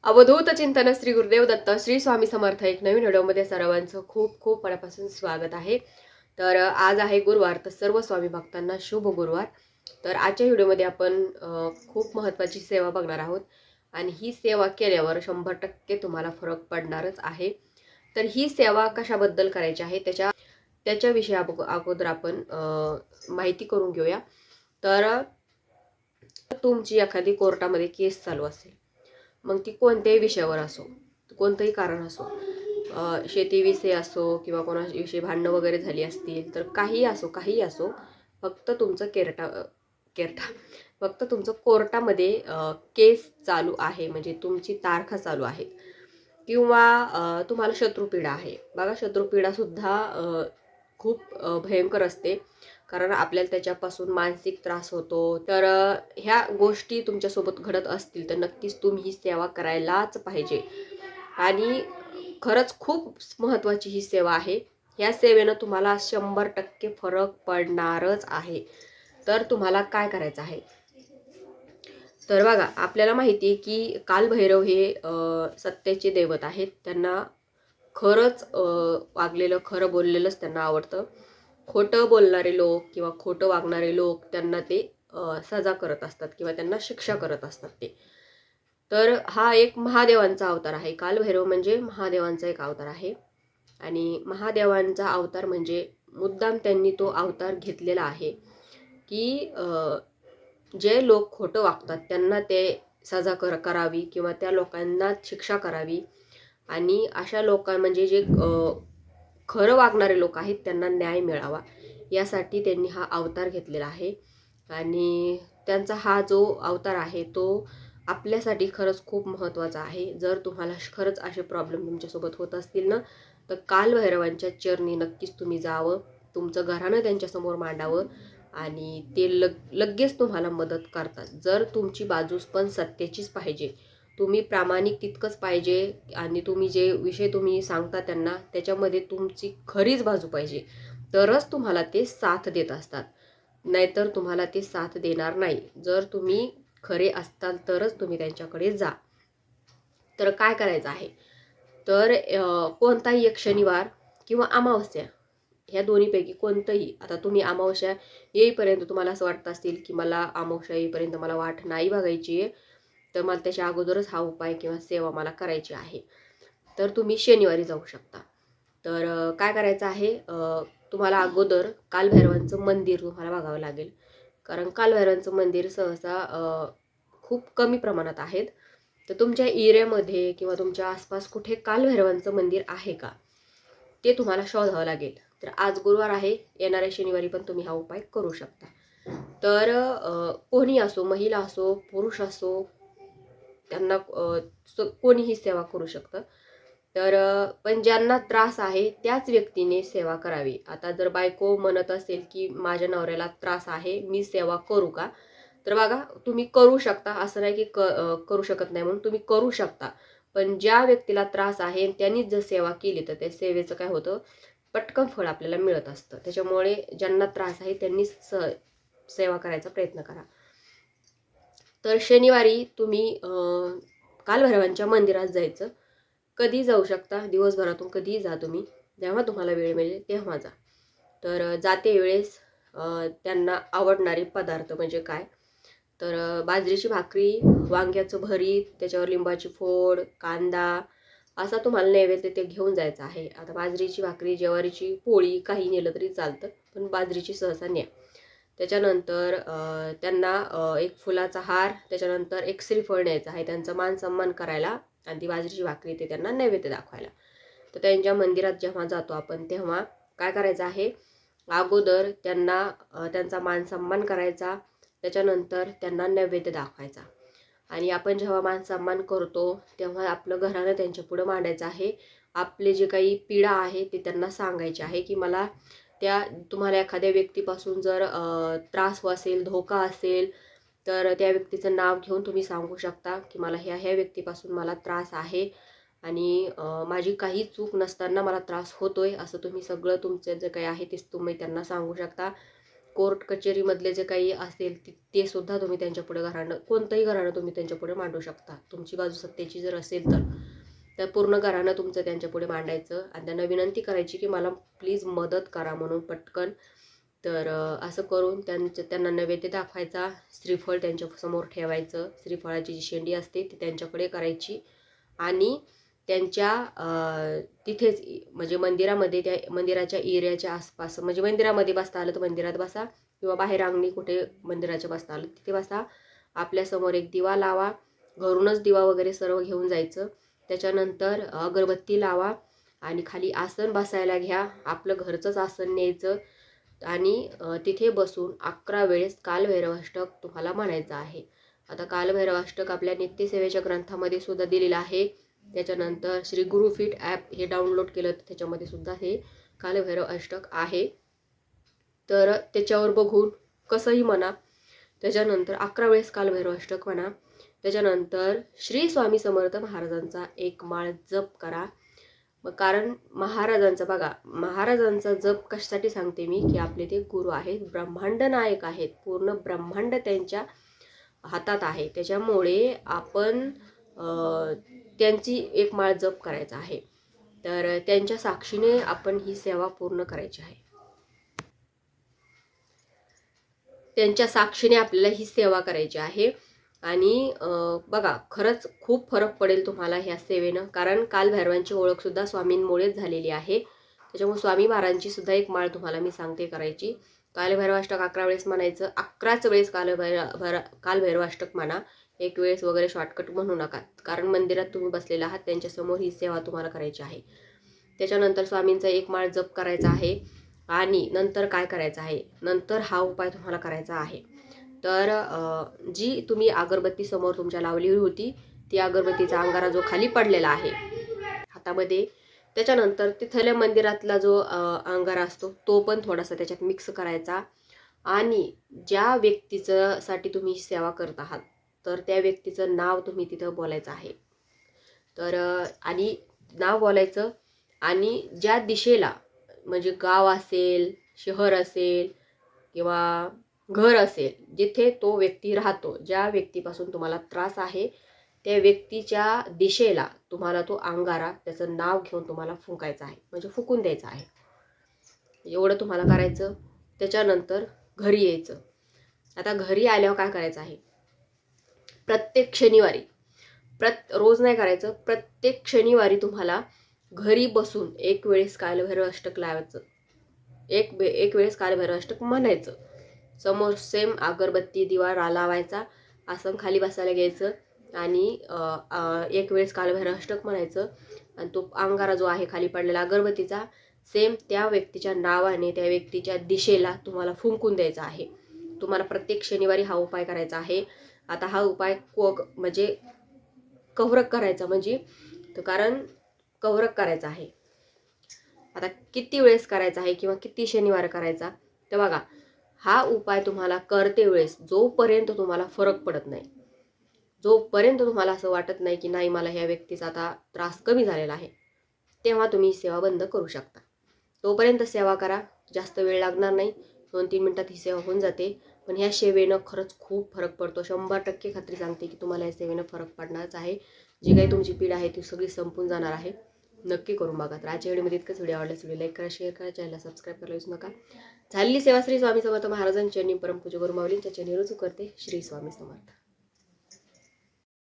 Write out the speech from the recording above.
अवधूत चिंतन श्री गुरुदेव दत्त श्री स्वामी समर्थ एक नवीन व्हिडिओमध्ये सर्वांचं खूप खूप मनापासून स्वागत आहे. तर आज आहे गुरुवार, तर सर्व स्वामी भक्तांना शुभ गुरुवार. तर आजच्या व्हिडिओमध्ये आपण खूप महत्त्वाची सेवा बघणार आहोत आणि ही सेवा केल्यावर 100% तुम्हाला फरक पडणारच आहे. तर ही सेवा कशाबद्दल करायची आहे त्याच्याविषयी अगोदर आपण माहिती करून घेऊया. तर तुमची एखादी कोर्टामध्ये केस चालू असेल, मग ती कोणत्याही विषयावर असो, कोणतंही कारण असो, शेतीविषयी असो किंवा कोणाविषयी भांडणं वगैरे झाली असतील, तर काहीही असो, फक्त तुमचं केरटा फक्त तुमचं कोर्टामध्ये केस चालू आहे, म्हणजे तुमची तारखा चालू आहे किंवा तुम्हाला शत्रुपीडा आहे. बघा, शत्रुपीडासुद्धा खूप भयंकर असते, कारण आपल्याला त्याच्यापासून मानसिक त्रास होतो. तर ह्या गोष्टी तुमच्यासोबत घडत असतील तर नक्कीच तुम्ही ही सेवा करायलाच पाहिजे. आणि खरंच खूप महत्त्वाची ही सेवा आहे. ह्या सेवेनं तुम्हाला 100% फरक पडणारच आहे. तर तुम्हाला काय करायचं आहे? तर बघा, आपल्याला माहिती आहे की कालभैरव हे सत्याचे दैवत आहेत. त्यांना खरंच वागलेलं, खरं बोललेलंच त्यांना आवडतं. खोटं बोलणारे लोक किंवा खोटं वागणारे लोक त्यांना ते सजा करत असतात किंवा त्यांना शिक्षा करत असतात ते. तर हा एक महादेवांचा अवतार आहे. कालभैरव म्हणजे महादेवांचा एक अवतार आहे. आणि महादेवांचा अवतार म्हणजे मुद्दाम त्यांनी तो अवतार घेतलेला आहे की जे लोक खोटं वागतात त्यांना ते सजा करावी किंवा त्या लोकांना शिक्षा करावी. आणि अशा म्हणजे जे खरं वागणारे लोक आहेत त्यांना न्याय मिळावा, यासाठी त्यांनी हा अवतार घेतलेला आहे. आणि त्यांचा हा जो अवतार आहे तो आपल्यासाठी खरंच खूप महत्त्वाचा आहे. जर तुम्हाला खरंच असे प्रॉब्लेम तुमच्यासोबत होत असतील ना, तर कालभैरवांच्या चरणी नक्कीच तुम्ही जावं, तुमचं घराणं त्यांच्यासमोर मांडावं आणि ते लगेच तुम्हाला मदत करतात. जर तुमची बाजूस पण सत्याचीच पाहिजे, तुम्ही प्रामाणिक तितकंच पाहिजे आणि तुम्ही जे विषय तुम्ही सांगता त्यांना त्याच्यामध्ये तुमची खरीच बाजू पाहिजे, तरच तुम्हाला ते साथ देत असतात. नाहीतर तुम्हाला ते साथ देणार नाही. जर तुम्ही खरे असताल तरच तुम्ही त्यांच्याकडे जा. तर काय करायचं आहे? तर कोणताही एक शनिवार किंवा अमावस्या, ह्या दोन्हीपैकी कोणतंही. आता तुम्ही अमावस्या येईपर्यंत तुम्हाला असं वाटत असेल की मला अमावस्या येईपर्यंत मला वाट नाही बघायची आहे, तर मला त्याच्या अगोदरच हा उपाय किंवा सेवा मला करायची आहे, तर तुम्ही शनिवारी जाऊ शकता. तर काय करायचं आहे, तुम्हाला अगोदर कालभैरवांचं मंदिर तुम्हाला बघावं लागेल, कारण कालभैरवांचं मंदिर सहसा खूप कमी प्रमाणात आहेत. तर तुमच्या एरियामध्ये किंवा तुमच्या आसपास कुठे कालभैरवांचं मंदिर आहे का, ते तुम्हाला शोधावं लागेल. तर आज गुरुवार आहे, येणाऱ्या शनिवारी पण तुम्ही हा उपाय करू शकता. तर कोणी असो, महिला असो, पुरुष असो, त्यांना कोणीही सेवा करू शकतं. तर पण ज्यांना त्रास आहे त्याच व्यक्तीने सेवा करावी. आता जर बायको म्हणत असेल की माझ्या नवऱ्याला त्रास आहे, मी सेवा करू का, तर बघा, तुम्ही करू शकता. असं नाही की करू शकत नाही म्हणून, तुम्ही करू शकता. पण ज्या व्यक्तीला त्रास आहे त्यांनीच जर सेवा केली तर त्या सेवेचं काय होतं, पटकन फळ आपल्याला मिळत असतं. त्याच्यामुळे ज्यांना त्रास आहे त्यांनीच सेवा करायचा प्रयत्न करा. तर शनिवारी तुम्ही कालभैरवांच्या मंदिरात जायचं. कधी जाऊ शकता, दिवसभरातून कधीही जा तुम्ही, जेव्हा तुम्हाला वेळ मिळेल तेव्हा जा. तर जाते वेळेस त्यांना आवडणारे पदार्थ म्हणजे काय, तर बाजरीची भाकरी, वांग्याचं भरीत, त्याच्यावर लिंबाची फोड, कांदा, असा तुम्हाला नैवेद्य ते घेऊन जायचं आहे. आता बाजरीची भाकरी, ज्वारीची पोळी काही नेलं तरी चालतं, पण बाजरीची सहसा न्या. त्याच्यानंतर त्यांना एक फुलाचा हार, त्याच्यानंतर एक श्रीफळ न्यायचं आहे त्यांचा मान सन्मान करायला, आणि ती बाजरीची भाकरी ते त्यांना नैवेद्य दाखवायला. तर त्यांच्या मंदिरात जेव्हा जातो आपण तेव्हा काय करायचं आहे, अगोदर त्यांना त्यांचा मान सन्मान करायचा, त्याच्यानंतर त्यांना नैवेद्य दाखवायचा. आणि आपण जेव्हा मान सन्मान करतो तेव्हा आपलं घराणं त्यांच्या पुढं मांडायचं आहे. आपले जे काही पीडा आहे ते त्यांना सांगायचे आहे की मला तुम्हाला एखाद्या व्यक्तीपासून जर त्रास असेल, धोका असेल, तर त्या व्यक्तीचं नाव घेऊन तुम्ही सांगू शकता की मला ह्या व्यक्तीपासून मला त्रास आहे आणि माझी काही चूक नसताना मला त्रास होतोय, असं तुम्ही सगळं तुमचं जे काही आहे तेच तुम्ही त्यांना सांगू शकता. कोर्ट कचेरीमधले जे काही असेल ते सुद्धा तुम्ही त्यांच्यापुढे घराणं, कोणतंही घराणं तुम्ही त्यांच्यापुढे मांडू शकता. तुमची बाजू सत्तेची जर असेल तर पूर्ण घराणं तुमचं त्यांच्यापुढे मांडायचं आणि त्यांना विनंती करायची की मला प्लीज मदत करा म्हणून पटकन. तर असं करून त्यांना नैवेद्य दाखवायचा, श्रीफळ त्यांच्यासमोर ठेवायचं, श्रीफळाची जी शेंडी असते ती त्यांच्याकडे करायची आणि त्यांच्या तिथेच म्हणजे मंदिरामध्ये, त्या मंदिराच्या एरियाच्या आसपास, म्हणजे मंदिरामध्ये बसता आलं तर मंदिरात बसा किंवा बाहेर अंगणी कुठे मंदिराच्या बसता आलं तिथे बसा. आपल्यासमोर एक दिवा लावा, घरूनच दिवा वगैरे सर्व घेऊन जायचं. त्याच्यानंतर अगरबत्ती लावा आणि खाली आसन बसायला घ्या, आपलं घरचंच आसन न्यायचं आणि तिथे बसून 11 वेळेस कालभैरवाष्टक तुम्हाला म्हणायचं आहे. आता कालभैरवाष्टक आपल्या नित्यसेवेच्या ग्रंथामध्ये सुद्धा दिलेलं आहे. त्याच्यानंतर श्री गुरुफिट ॲप हे डाउनलोड केलं तर त्याच्यामध्ये सुद्धा हे कालभैरव अष्टक आहे. तर त्याच्यावर बघून कसंही म्हणा. त्याच्यानंतर 11 वेळेस कालभैरव अष्टक म्हणा. त्याच्यानंतर श्री स्वामी समर्थ महाराजांचा एक माळ जप करा. मग कारण महाराजांचा बघा, महाराजांचा जप कशासाठी सांगते मी की आपले ते गुरु आहेत, ब्रह्मांड नायक आहेत, पूर्ण ब्रह्मांड त्यांच्या हातात आहे. त्याच्यामुळे आपण त्यांची एक माळ जप करायचा आहे. तर त्यांच्या साक्षीने आपण ही सेवा पूर्ण करायची आहे. त्यांच्या साक्षीने आपल्याला ही सेवा करायची आहे. आणि बघा खरंच खूप फरक पडेल तुम्हाला ह्या सेवेनं. कारण कालभैरवांची ओळख सुद्धा स्वामींमुळेच झालेली आहे. त्याच्यामुळे स्वामी महाराजांची सुद्धा एक माळ तुम्हाला मी सांगते करायची. कालभैरवाष्टक 11 वेळेस म्हणायचं. 11च वेळेस कालभैरवाष्टक म्हणा. एक वेळेस वगैरे शॉर्टकट म्हणू नका, कारण मंदिरात तुम्ही बसलेला आहात, त्यांच्यासमोर ही सेवा तुम्हाला करायची आहे. त्याच्यानंतर स्वामींचा एक माळ जप करायचा आहे. आणि नंतर काय करायचं आहे, नंतर हा उपाय तुम्हाला करायचा आहे. तर जी तुम्ही अगरबत्ती समोर तुमच्या लावली होती ती अगरबत्तीचा अंगारा जो खाली पडलेला आहे हातामध्ये, त्याच्यानंतर तिथल्या मंदिरातला जो अंगारा असतो तो पण थोडासा त्याच्यात मिक्स करायचा आणि ज्या व्यक्तीचं साठी तुम्ही सेवा करत आहात तर त्या व्यक्तीचं नाव तुम्ही तिथं बोलायचं आहे. तर आणि नाव बोलायचं आणि ज्या दिशेला, म्हणजे गाव असेल, शहर असेल किंवा घर असेल, जिथे तो व्यक्ती राहतो, ज्या व्यक्तीपासून तुम्हाला त्रास आहे त्या व्यक्तीच्या दिशेला तुम्हाला तो अंगारा त्याचं नाव घेऊन तुम्हाला फुंकायचा आहे, म्हणजे फुकून द्यायचा आहे. एवढं तुम्हाला करायचं. त्याच्यानंतर घरी यायचं. आता घरी आल्यावर काय करायचं आहे, प्रत्येक शनिवारी, रोज नाही करायचं, प्रत्येक शनिवारी तुम्हाला घरी बसून एक वेळेस कालभैरव अष्टक लावायचं, एक वेळेस कालभैरव अष्टक म्हणायचं. समोर सेम अगरबत्ती दिवा लावायचा, आसन खाली बसायला घ्यायचं आणि एक वेळेस कालभैरव अष्टक म्हणायचं आणि तो अंगारा जो आहे खाली पडलेला अगरबत्तीचा सेम त्या व्यक्तीच्या नावाने त्या व्यक्तीच्या दिशेला तुम्हाला फुंकून द्यायचा आहे. तुम्हाला प्रत्येक शनिवारी हा उपाय करायचा आहे. आता हा उपाय म्हणजे कव्हरक करायचा, म्हणजे कारण कव्हरक करायचा आहे. आता किती वेळेस करायचा आहे किंवा किती शनिवार करायचा, तर बघा हा उपाय तुम्हाला करते वेळेस जोपर्यंत तुम्हाला फरक पडत नाही, जोपर्यंत तुम्हाला असं वाटत नाही की नाही मला ह्या व्यक्तीचा आता त्रास कमी झालेला आहे, तेव्हा तुम्ही सेवा बंद करू शकता. तोपर्यंत सेवा करा, जास्त वेळ लागणार नाही, 2-3 मिनिटात ही सेवा होऊन जाते. पण ह्या सेवेनं खरंच खूप फरक पडतो. 100% खात्री सांगते की तुम्हाला या सेवेनं फरक पडणारच आहे. जी काही तुमची पीड आहे ती सगळी संपून जाणार आहे. नक्की करून बघा. तर आजच्या व्हिडिओमध्ये इतकंच. व्हिडिओ आवडल्यास व्हिडिओ लाईक करा, शेअर करा, चॅनलला सबस्क्राईब करायला विसरू नका. झालेली सेवा श्री स्वामी समर्थ महाराजांच्या परमपूज्य गुरु माऊलींच्या चरणी रुजू करते. श्री स्वामी समर्थ.